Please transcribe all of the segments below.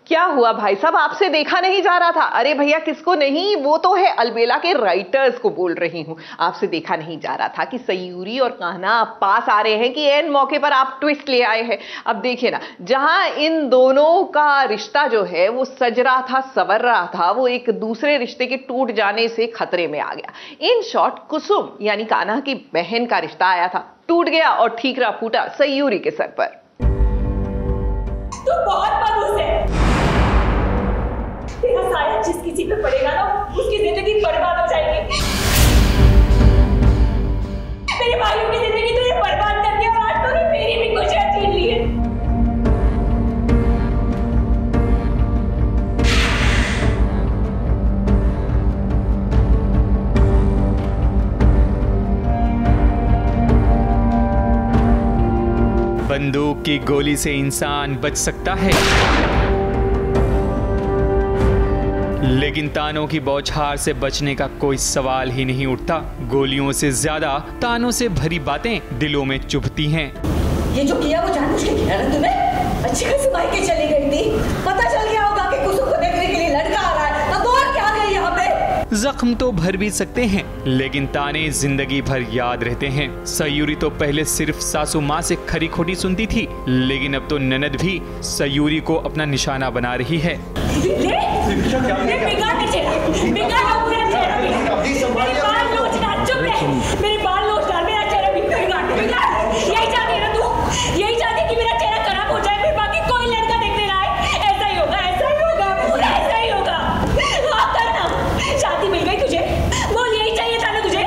क्या हुआ भाई साहब, आपसे देखा नहीं जा रहा था? अरे भैया किसको नहीं, वो तो है अलबेला के राइटर्स को बोल रही हूं। आपसे देखा नहीं जा रहा था कि सयूरी और कान्हा पास आ रहे हैं कि एन मौके पर आप ट्विस्ट ले आए हैं। अब देखिए ना, जहां इन दोनों का रिश्ता जो है वो सज रहा था, संवर रहा था, वो एक दूसरे रिश्ते के टूट जाने से खतरे में आ गया। इन शॉर्ट कुसुम यानी कान्हा की बहन का रिश्ता आया था, टूट गया और ठीकरा फूटा सयूरी के सर पर। तो बहुत मनुष्य है, तेरा साया जिस किसी पे पड़ेगा ना उसकी जिंदगी बर्बाद हो जाएगी। मेरे भाइयों की जिंदगी तूने बर्बाद कर दिया और आज तूने मेरी भी खुशियां छीन ली है। बंदूक की गोली से इंसान बच सकता है, लेकिन तानों की बौछार से बचने का कोई सवाल ही नहीं उठता। गोलियों से ज्यादा तानों से भरी बातें दिलों में चुभती हैं। ये जो किया वो जानबूझ के किया ना तुमने? अच्छी खासी मायके चली गई थी, पता चल गया होगा कि कुसुम को देखने के लिए लड़का आ रहा है, तो और क्या गई यहाँ पे? जख्म तो भर भी सकते हैं, लेकिन ताने जिंदगी भर याद रहते हैं। सयूरी तो पहले सिर्फ सासू माँ से खरी खोटी सुनती थी, लेकिन अब तो ननद भी सयूरी को अपना निशाना बना रही है। मेरे बाल नोच डाल, मेरा चेहरा यही चाहती है ना तू? यही चाहती है कि मेरा चेहरा खराब हो जाए, फिर बाकी कोई लड़का देखने ना आए? ऐसा ही होगा, ऐसा ही होगा, पूरा ऐसा ही होगा। हाँ करना, शादी मिल गई तुझे, बोल यही चाहिए था ना तुझे?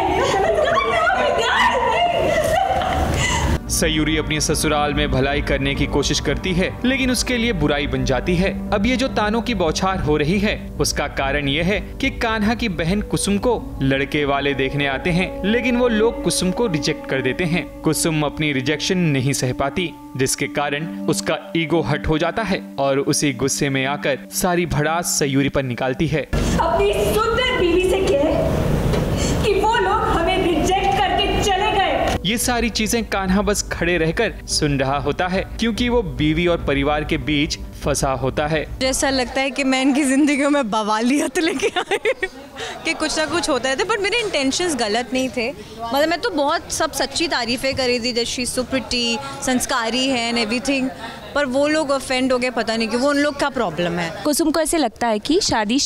सयूरी अपनी ससुराल में भलाई करने की कोशिश करती है, लेकिन उसके लिए बुराई बन जाती है। अब ये जो तानों की बौछार हो रही है, उसका कारण ये है कि कान्हा की बहन कुसुम को लड़के वाले देखने आते हैं, लेकिन वो लोग कुसुम को रिजेक्ट कर देते हैं। कुसुम अपनी रिजेक्शन नहीं सह पाती, जिसके कारण उसका ईगो हर्ट हो जाता है और उसी गुस्से में आकर सारी भड़ास सयूरी पर निकालती है। अपनी सुंदर बीवी से कह कि वो लोग हमें रिजेक्ट करके चले गए। ये सारी चीजें कान्हा बस खड़े रहकर सुन रहा होता है, क्योंकि वो बीवी और परिवार के बीच फंसा होता है। जैसा लगता है कि मैं इनकी जिंदगी में बवालियत लेके आई कि कुछ ना कुछ होता रहता है, बट मेरे इंटेंशंस गलत नहीं थे। मतलब मैं तो बहुत सब सच्ची तारीफें करी थी, जैसे शी इज सो प्रिटी, संस्कारी है एंड एवरीथिंग, पर वो लोग ऑफेंड हो गए, पता नहीं कि वो उन लोग का प्रॉब्लम है। कुसुम को ऐसे लगता है कि शादी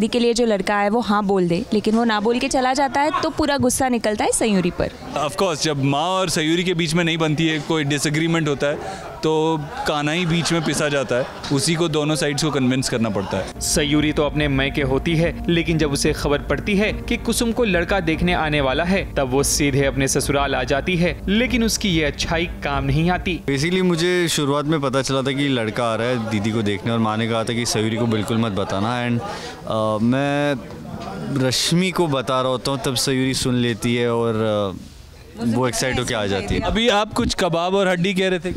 के लिए जो लड़का है वो हाँ बोल दे, लेकिन वो ना बोल के चला जाता है, तो पूरा गुस्सा निकलता है सयूरी पर। ऑफ कोर्स जब माँ और सयूरी के बीच में नहीं बनती है, कोई डिसएग्रीमेंट होता है, तो कान्हा ही बीच में पिसा जाता है, उसी को दोनों साइड्स को कन्विंस करना पड़ता है। सयूरी तो अपने मैके होती है, लेकिन जब उसे खबर पड़ती है कि कुसुम को लड़का देखने आने वाला है, तब वो सीधे अपने ससुराल आ जाती है, लेकिन उसकी ये अच्छाई काम नहीं आती। बेसिकली मुझे शुरुआत में पता चला था कि लड़का आ रहा है दीदी को देखने, और माँ ने कहा था कि सयूरी को बिल्कुल मत बताना, एंड मैं रश्मि को बता रहा होता हूँ, तब सयूरी सुन लेती है और वो एक्साइट होकर आ जाती है। अभी आप कुछ कबाब और हड्डी कह रहे थे,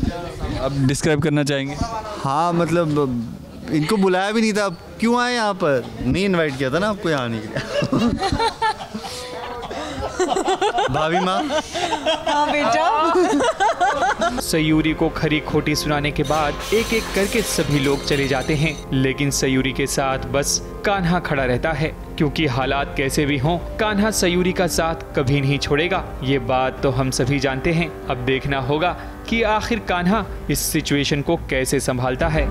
आप डिस्क्राइब करना चाहेंगे? हाँ, मतलब इनको बुलाया भी नहीं था, अब क्यों आए यहाँ पर? नहीं इनवाइट किया था ना आपको यहाँ आने के लिए। भाभी माँ। हाँ बेटा। सयूरी को खरी खोटी सुनाने के बाद एक एक करके सभी लोग चले जाते हैं, लेकिन सयूरी के साथ बस कान्हा खड़ा रहता है, क्योंकि हालात कैसे भी हों, कान्हा सयूरी का साथ कभी नहीं छोड़ेगा। ये बात तो हम सभी जानते हैं। अब देखना होगा कि आखिर कान्हा इस सिचुएशन को कैसे संभालता है।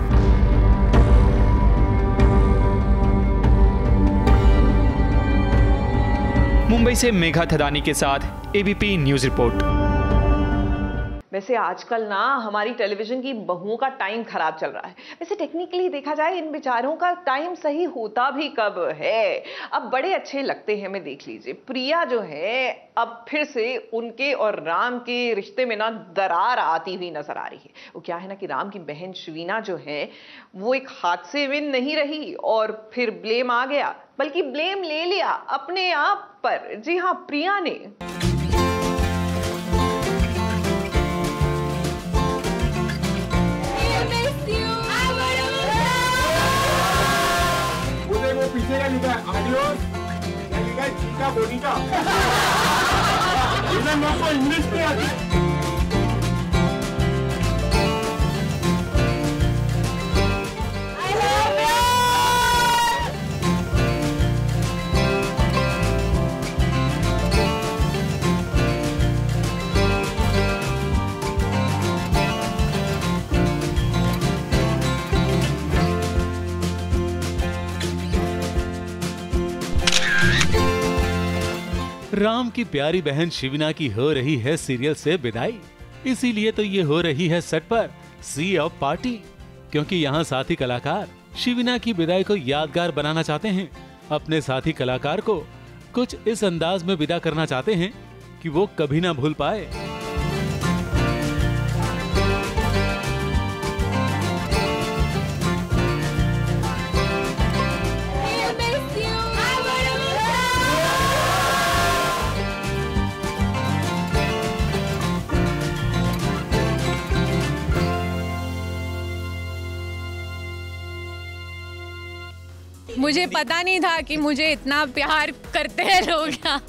मुंबई से मेघा थदानी के साथ एबीपी न्यूज रिपोर्ट। वैसे आजकल ना हमारी टेलीविजन की बहुओं का टाइम खराब चल रहा है। वैसे टेक्निकली देखा जाए इन बेचारों का टाइम सही होता भी कब है। अब बड़े अच्छे लगते हैं, मैं देख लीजिए प्रिया जो है अब फिर से उनके और राम के रिश्ते में ना दरार आती हुई नजर आ रही है। वो क्या है ना कि राम की बहन शवीना जो है वो एक हादसे में नहीं रही और फिर ब्लेम आ गया, बल्कि ब्लेम ले लिया अपने आप पर। जी हाँ, प्रिया ने। पीछे का लिखा है आडियोस, या लिखा है चीका बोनिका। इधर लोग को इंग्लिश नहीं आती। राम की प्यारी बहन शिविना की हो रही है सीरियल से विदाई, इसीलिए तो ये हो रही है सेट पर सी ऑफ पार्टी, क्योंकि यहाँ साथी कलाकार शिविना की विदाई को यादगार बनाना चाहते हैं। अपने साथी कलाकार को कुछ इस अंदाज में विदा करना चाहते हैं कि वो कभी ना भूल पाए। मुझे पता नहीं था कि मुझे इतना प्यार करते हैं लोग यहाँ,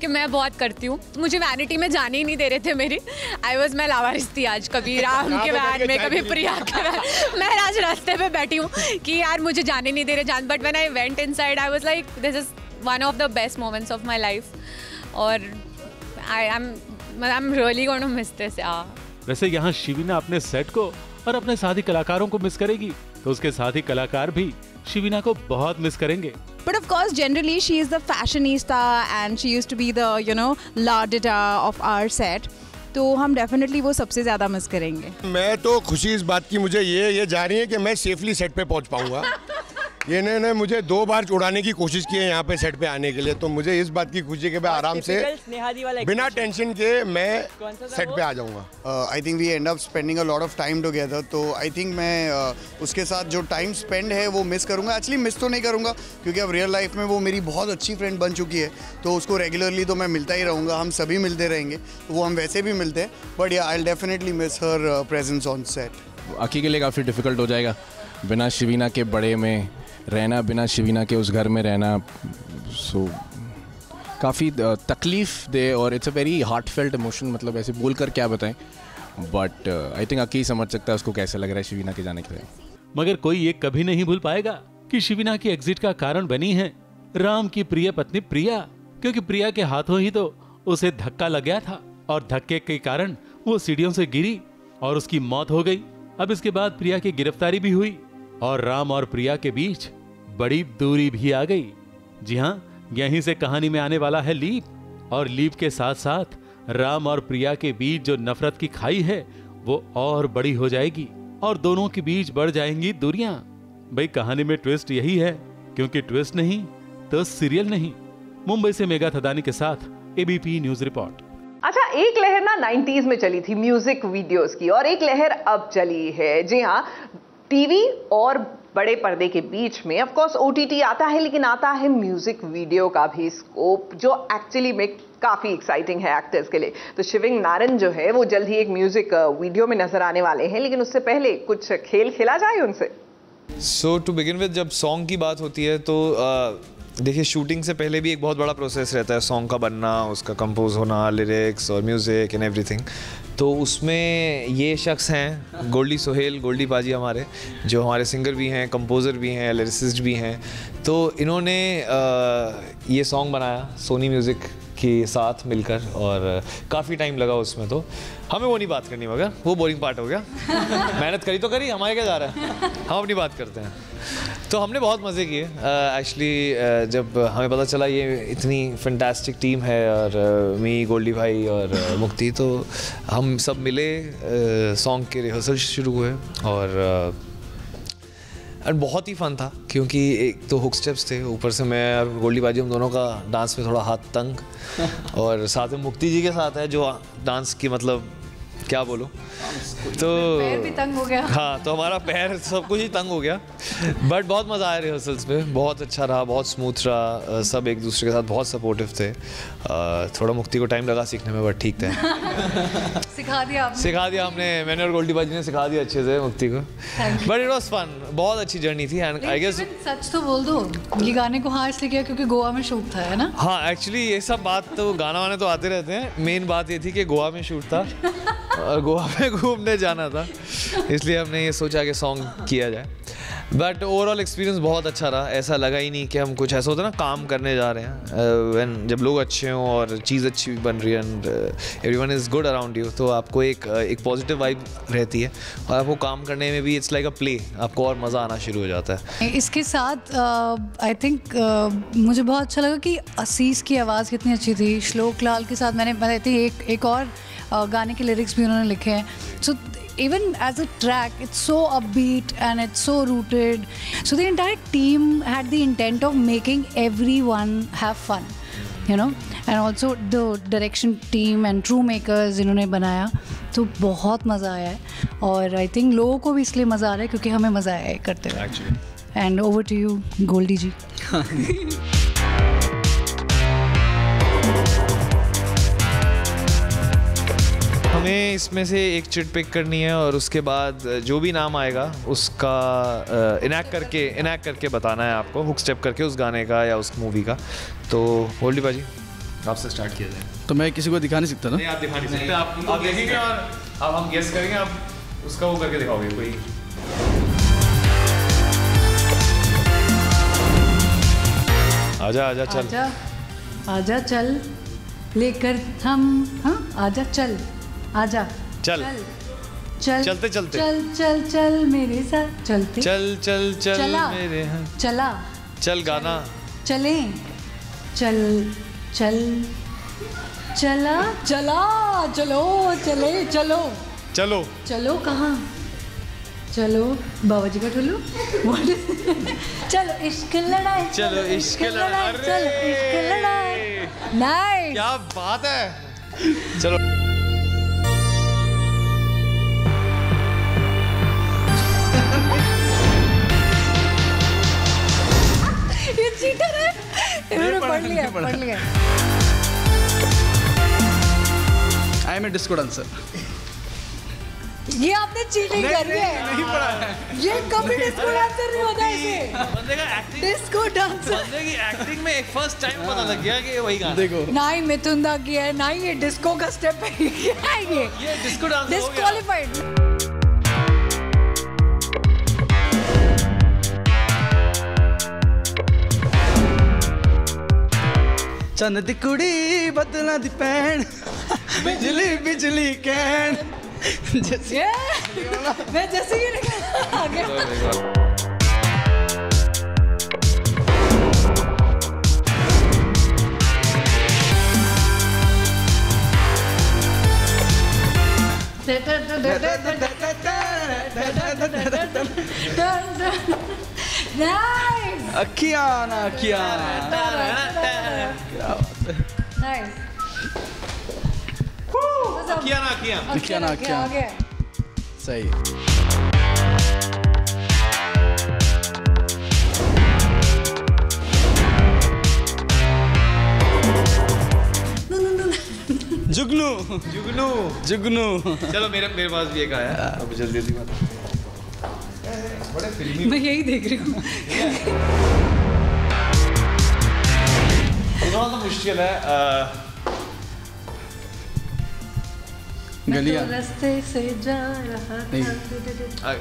कि मैं बहुत करती हूँ। मुझे वैनिटी में जाने ही नहीं दे रहे थे मेरी। आई वॉज मैं लावारिस थी आज, कभी राम के वैन में, कभी प्रिया के वैन। मैं आज रास्ते पे बैठी हूँ कि यार मुझे जाने नहीं दे रहे जान, but when I went inside I was like this is one of the best moments of my life, और I am really going to miss this. वैसे यहाँ शिविना अपने सेट को और अपने साथी कलाकारों को मिस करेगी, तो उसके साथी कलाकार भी शिविना को बहुत मिस करेंगे। But of course, generally she is the fashionista and she used to be the, you know, laudita of our set. तो हम डेफिनेटली वो सबसे ज़्यादा मिस करेंगे। मैं तो खुशी इस बात की मुझे ये जा रही है कि मैं सेफली सेट पे पहुंच पाऊंगा। ये ने मुझे 2 बार उड़ाने की कोशिश की है यहाँ पे सेट पे आने के लिए, तो मुझे इस बात की खुशी है कि मैं आराम से बिना टेंशन के मैं सेट पे आ जाऊँगा। I think we end up spending a lot of time together, तो आई थिंक मैं उसके साथ जो टाइम स्पेंड है वो मिस करूँगा। एक्चुअली मिस तो नहीं करूँगा क्योंकि अब रियल लाइफ में वो मेरी बहुत अच्छी फ्रेंड बन चुकी है, तो उसको रेगुलरली तो मैं मिलता ही रहूँगा, हम सभी मिलते रहेंगे, तो वो हम वैसे भी मिलते हैं, but yeah I will definitely miss her presence on set. अकी के लिए काफ़ी डिफ़िकल्ट हो जाएगा बिना शिविना के बड़े में रहना, बिना शिविना के उस घर में रहना, सो काफ़ी तकलीफ़ दे, और it's a very heart felt emotion, मतलब ऐसे बोल कर क्या बताएं, बट आई थिंक अकी समझ सकता है उसको कैसे लग रहा है शिविना के जाने के लिए। मगर कोई ये कभी नहीं भूल पाएगा कि शिविना की एग्जिट का कारण बनी है राम की प्रिय पत्नी प्रिया, क्योंकि प्रिया के हाथों ही तो उसे धक्का लग गया था, और धक्के के कारण वो सीढ़ियों से गिरी और उसकी मौत हो गई। अब इसके बाद प्रिया की गिरफ्तारी भी हुई और राम और प्रिया के बीच बड़ी दूरी भी आ गई। जी हाँ, यहीं से कहानी में आने वाला है लीप, और लीप के साथ साथ राम और प्रिया के बीच जो नफरत की खाई है वो और बड़ी हो जाएगी और दोनों के बीच बढ़ जाएंगी दूरियां। भाई कहानी में ट्विस्ट यही है, क्योंकि ट्विस्ट नहीं तो सीरियल नहीं। मुंबई से मेघा थदानी के साथ एबीपी न्यूज रिपोर्ट। अच्छा, एक लहर ना 90s में चली थी म्यूजिक वीडियोस की, और एक लहर अब चली है, जी हाँ, टीवी और बड़े पर्दे के बीच में। ऑफ कोर्स ओटीटी आता है, लेकिन आता है म्यूजिक वीडियो का भी स्कोप, जो एक्चुअली में काफी एक्साइटिंग है एक्टर्स के लिए। तो शिविंग नारन जो है वो जल्द ही एक म्यूजिक वीडियो में नजर आने वाले हैं, लेकिन उससे पहले कुछ खेल खेला जाए उनसे। सो टू बिगिन विद, जब सॉन्ग की बात होती है तो देखिए, शूटिंग से पहले भी एक बहुत बड़ा प्रोसेस रहता है सॉन्ग का बनना, उसका कंपोज होना, लिरिक्स और म्यूज़िक एंड एवरीथिंग। तो उसमें ये शख्स हैं गोल्डी सोहेल, गोल्डी पाजी हमारे, जो हमारे सिंगर भी हैं, कंपोज़र भी हैं, लिरिसिस्ट भी हैं। तो इन्होंने ये सॉन्ग बनाया सोनी म्यूज़िक के साथ मिलकर, और काफ़ी टाइम लगा उसमें। तो हमें वो नहीं बात करनी, मगर वो बोरिंग पार्ट हो गया। मेहनत करी तो करी, हमारे क्या जा रहा है, हम अपनी बात करते हैं। तो हमने बहुत मज़े किए एक्चुअली। जब हमें पता चला ये इतनी फैंटास्टिक टीम है, और मी, गोल्डी भाई और मुक्ति, तो हम सब मिले, सॉन्ग के रिहर्सल शुरू हुए, और बहुत ही फन था, क्योंकि एक तो हुक स्टेप्स थे, ऊपर से मैं और गोल्डी बाजी, हम दोनों का डांस में थोड़ा हाथ तंग, और साथ में मुक्ति जी के साथ है जो डांस की, मतलब क्या बोलूं, तो पैर भी तंग हो गया। हाँ, तो हमारा पैर सब कुछ ही तंग हो गया, बट बहुत मज़ा आया रिहर्सल्स में, बहुत अच्छा रहा, बहुत स्मूथ रहा, सब एक दूसरे के साथ बहुत सपोर्टिव थे। थोड़ा मुक्ति को टाइम लगा सीखने में, बट ठीक थे। सिखा दिया हमने, मैंने और गोल्डी बाजी ने सिखा दिया अच्छे से मुक्ति को, बट इट वॉज फन, बहुत अच्छी जर्नी थी। एंड आई गेस सच तो बोल दो, ये गाने को हाँ इसलिए किया क्योंकि गोवा में शूट था, है ना? हाँ, एक्चुअली ये सब बात तो गाना वाने तो आते रहते हैं, मेन बात ये थी कि गोवा में शूट था और गोवा में घूमने जाना था, इसलिए हमने ये सोचा कि सॉन्ग किया जाए। बट ओवरऑल एक्सपीरियंस बहुत अच्छा रहा। ऐसा लगा ही नहीं कि हम कुछ ऐसा होता है ना काम करने जा रहे हैं, व्हेन जब लोग अच्छे हों और चीज़ अच्छी बन रही है and everyone is good around you, तो आपको एक पॉजिटिव वाइब रहती है और आपको काम करने में भी इट्स लाइक अ प्ले, आपको और मज़ा आना शुरू हो जाता है। इसके साथ आई थिंक मुझे बहुत अच्छा लगा कि असीस की आवाज़ कितनी अच्छी थी। श्लोक लाल के साथ मैंने आई थिंक एक और गाने के लिरिक्स भी उन्होंने लिखे हैं। सो even as a track, it's so upbeat and it's so rooted. So the entire team had the intent of making everyone have fun, you know, and also the direction team and True Makers जिन्होंने बनाया, तो बहुत मज़ा आया है और I think लोगों को भी इसलिए मज़ा आ रहा है क्योंकि हमें मज़ा आया है करते हुए। Actually. And over to you, Goldie जी। हमें इसमें से एक चिट पिक करनी है और उसके बाद जो भी नाम आएगा उसका इनैक्ट करके बताना है आपको, हुक स्टेप करके उस गाने का या उस मूवी का। तो गोल्डी बाजी आपसे स्टार्ट किया जाए। तो मैं किसी को दिखा नहीं सकता ना? नहीं, आप दिखा नहीं सकते, आप देखेंगे और अब हम गेस करेंगे, आप उसका वो करके दिखाओगे कोई। आजा चल, आजा चल लेकर हम, हाँ आजा चल, आजा चल चलते चलते चल चल चल मेरे साथ चलते, चल चला मेरे हाँ चला चल गाना चले चल चल चला चला चलो चले चलो चलो चलो कहाँ चलो बाबा जी का ठुल्लू चलो इश्क लड़ाई, चलो इश्क लड़ाई, चलो इश्क लड़ाई। नाइस, क्या बात है। चलो ये चीटर है, इन्होंने पढ़ लिया। I am a disco dancer. ये आपने चीटिंग करी है। नहीं पढ़ा है। ये कभी डिस्को डांसर नहीं होता ऐसे। बंदे का एक्टिंग, डिस्को डांसर, बंदे की एक्टिंग में एक फर्स्ट टाइम पता लग गया कि वही गाना। देखो ना ही मिथुन दा किया है, ना ही ये डिस्को का स्टेप है, क्या है ये डिस्को डांसर हो गया। डिस्क्वालीफाइड। चंद दी कुड़ी बदला दी पैन बिजली बिजली कैन जैसे मैं जैसे ही निकल आगे। अखियां ना अखियां। नाइस, अखियां ना अखियां। सही। जुगनू जुगनू जुगनू। चलो मेरे पास भी एक आया, अब जल्दी जल्दी बता। बड़े फिल्मी, मैं यही देख रही हूँ। तो मुश्किल है। गलियां रास्ते से जा रहा था।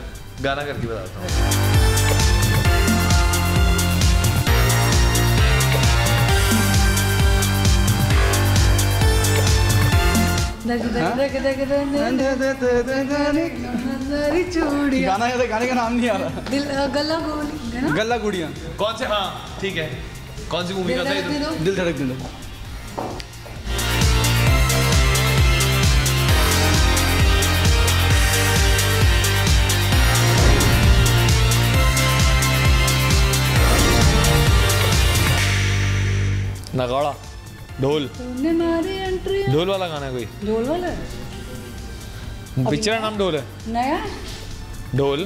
गाना करके बताता हूँ। गाने का नाम नहीं आ रहा। गला गुड़ियाँ। कौन से? हाँ ठीक है, कौन सी मूवी का था ये? दिल धड़क दिल। नगाड़ा, ढोल, ढोल वाला गाना है कोई? ढोल वाला पिक्चर का नाम ढोल है। नया ढोल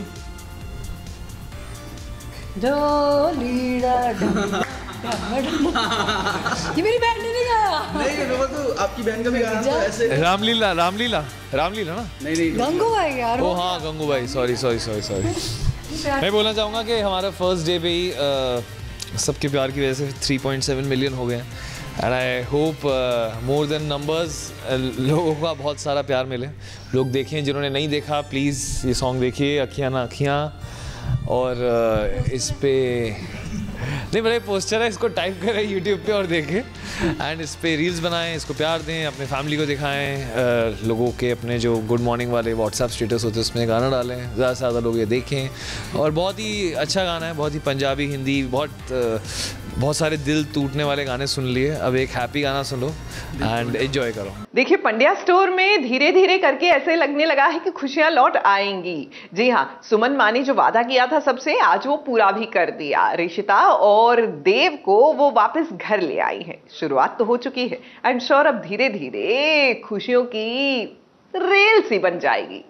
ये मेरी बहन ने नहीं गाया। नहीं तो आपकी बहन का भी गाना तो ऐसे। रामलीला रामलीला रामलीला ना? नहीं गंगूबाई यार। ओ हाँ गंगूबाई, सॉरी मैं बोलना चाहूँगा कि हमारा फर्स्ट डे पे ही सबके प्यार की वजह से 3.7 मिलियन हो गए हैं and I hope more than numbers लोगों का बहुत सारा प्यार मिले। लोग देखें, जिन्होंने नहीं देखा प्लीज़ ये सॉन्ग देखिए, अखियाँ ना अखियाँ। और इस पे नहीं बड़े पोस्टर है, इसको टाइप करें यूट्यूब पे और देखें एंड इस पे रील्स बनाएं, इसको प्यार दें, अपने फैमिली को दिखाएं, लोगों के अपने जो गुड मॉर्निंग वाले व्हाट्सएप स्टेटस होते हैं उसमें गाना डालें, ज़्यादा से ज़्यादा लोग ये देखें। और बहुत ही अच्छा गाना है, बहुत ही पंजाबी हिंदी बहुत सारे दिल टूटने वाले गाने सुन लिए, अब एक हैप्पी गाना सुन लो एंड एंजॉय करो। देखिए पंड्या स्टोर में धीरे धीरे करके ऐसे लगने लगा है कि खुशियां लौट आएंगी। जी हाँ, सुमन माँ ने जो वादा किया था सबसे, आज वो पूरा भी कर दिया। ऋषिता और देव को वो वापस घर ले आई है। शुरुआत तो हो चुकी है, आई एम श्योर अब धीरे धीरे खुशियों की रेल सी बन जाएगी।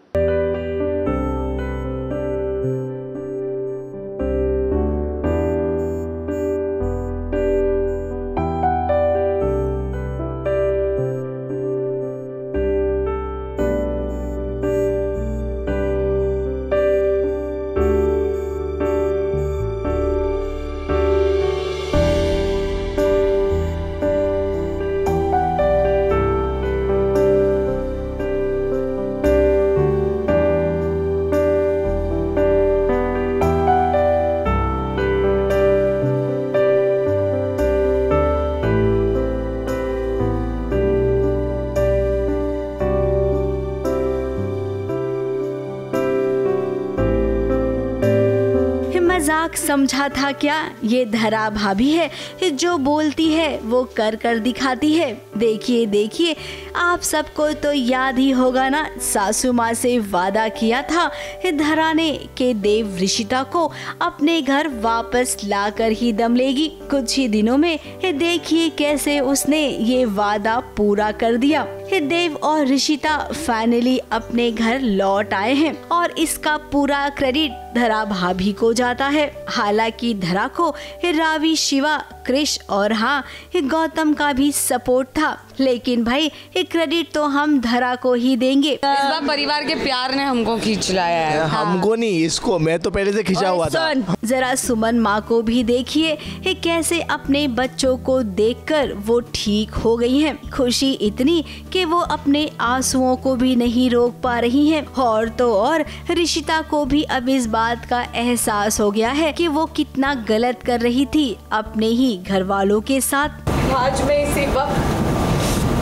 मजाक समझा था क्या? ये धरा भाभी है जो बोलती है वो कर कर दिखाती है। देखिए देखिए, आप सबको तो याद ही होगा ना, सासू माँ से वादा किया था धरा ने कि देव ऋषिता को अपने घर वापस लाकर ही दम लेगी। कुछ ही दिनों में देखिए कैसे उसने ये वादा पूरा कर दिया। देव और ऋषिता फाइनली अपने घर लौट आए हैं और इसका पूरा क्रेडिट धरा भाभी को जाता है। हालांकि धरा को रावी, शिवा, क्रिश और हाँ गौतम का भी सपोर्ट था, लेकिन भाई क्रेडिट तो हम धरा को ही देंगे। इस बार परिवार के प्यार ने हमको खींच लाया है। हमको नहीं, इसको। मैं तो पहले से खिंचा हुआ था। जरा सुमन माँ को भी देखिए कैसे अपने बच्चों को देखकर वो ठीक हो गई हैं। खुशी इतनी कि वो अपने आंसुओं को भी नहीं रोक पा रही हैं। और तो और ऋषिता को भी अब इस बात का एहसास हो गया है कि वो कितना गलत कर रही थी अपने ही घर वालों के साथ। आज मैं इसी वक्त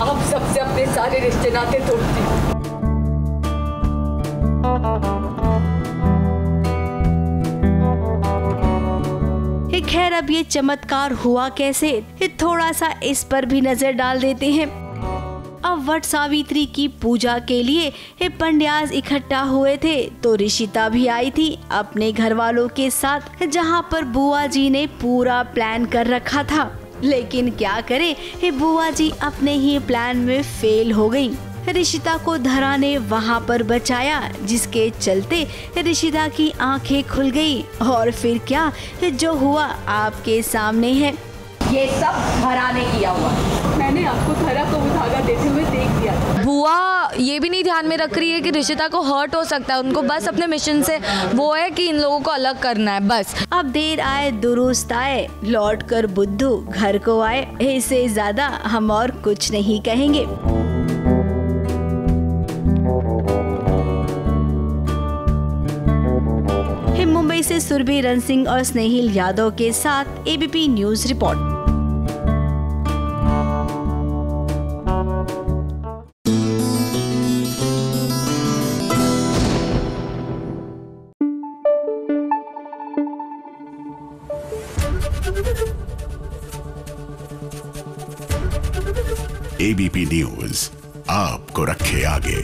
आप सबसे अपने सारे रिश्ते नाते तोड़ती हूँ। खैर अब ये चमत्कार हुआ कैसे, थोड़ा सा इस पर भी नजर डाल देते हैं। अब वट सावित्री की पूजा के लिए पंड्यास इकट्ठा हुए थे तो ऋषिता भी आई थी अपने घर वालों के साथ, जहां पर बुआ जी ने पूरा प्लान कर रखा था। लेकिन क्या करे, बुआ जी अपने ही प्लान में फेल हो गई। ऋषिता को धरा ने वहाँ पर बचाया, जिसके चलते ऋषिता की आंखें खुल गई। और फिर क्या जो हुआ आपके सामने है। ये सब धरा ने किया हुआ। मैंने आपको धरा को धागा देते हुए देख दिया। बुआ ये भी नहीं ध्यान में रख रही है कि ऋषिता को हर्ट हो सकता है। उनको बस अपने मिशन से वो है कि इन लोगों को अलग करना है बस। अब देर आए दुरुस्त आए, लौट कर बुद्धू घर को आए। इससे ज्यादा हम और कुछ नहीं कहेंगे। मुंबई से सुरभि रन सिंह और स्नेहिल यादव के साथ ABP news report. ABP news आपको रखे आगे।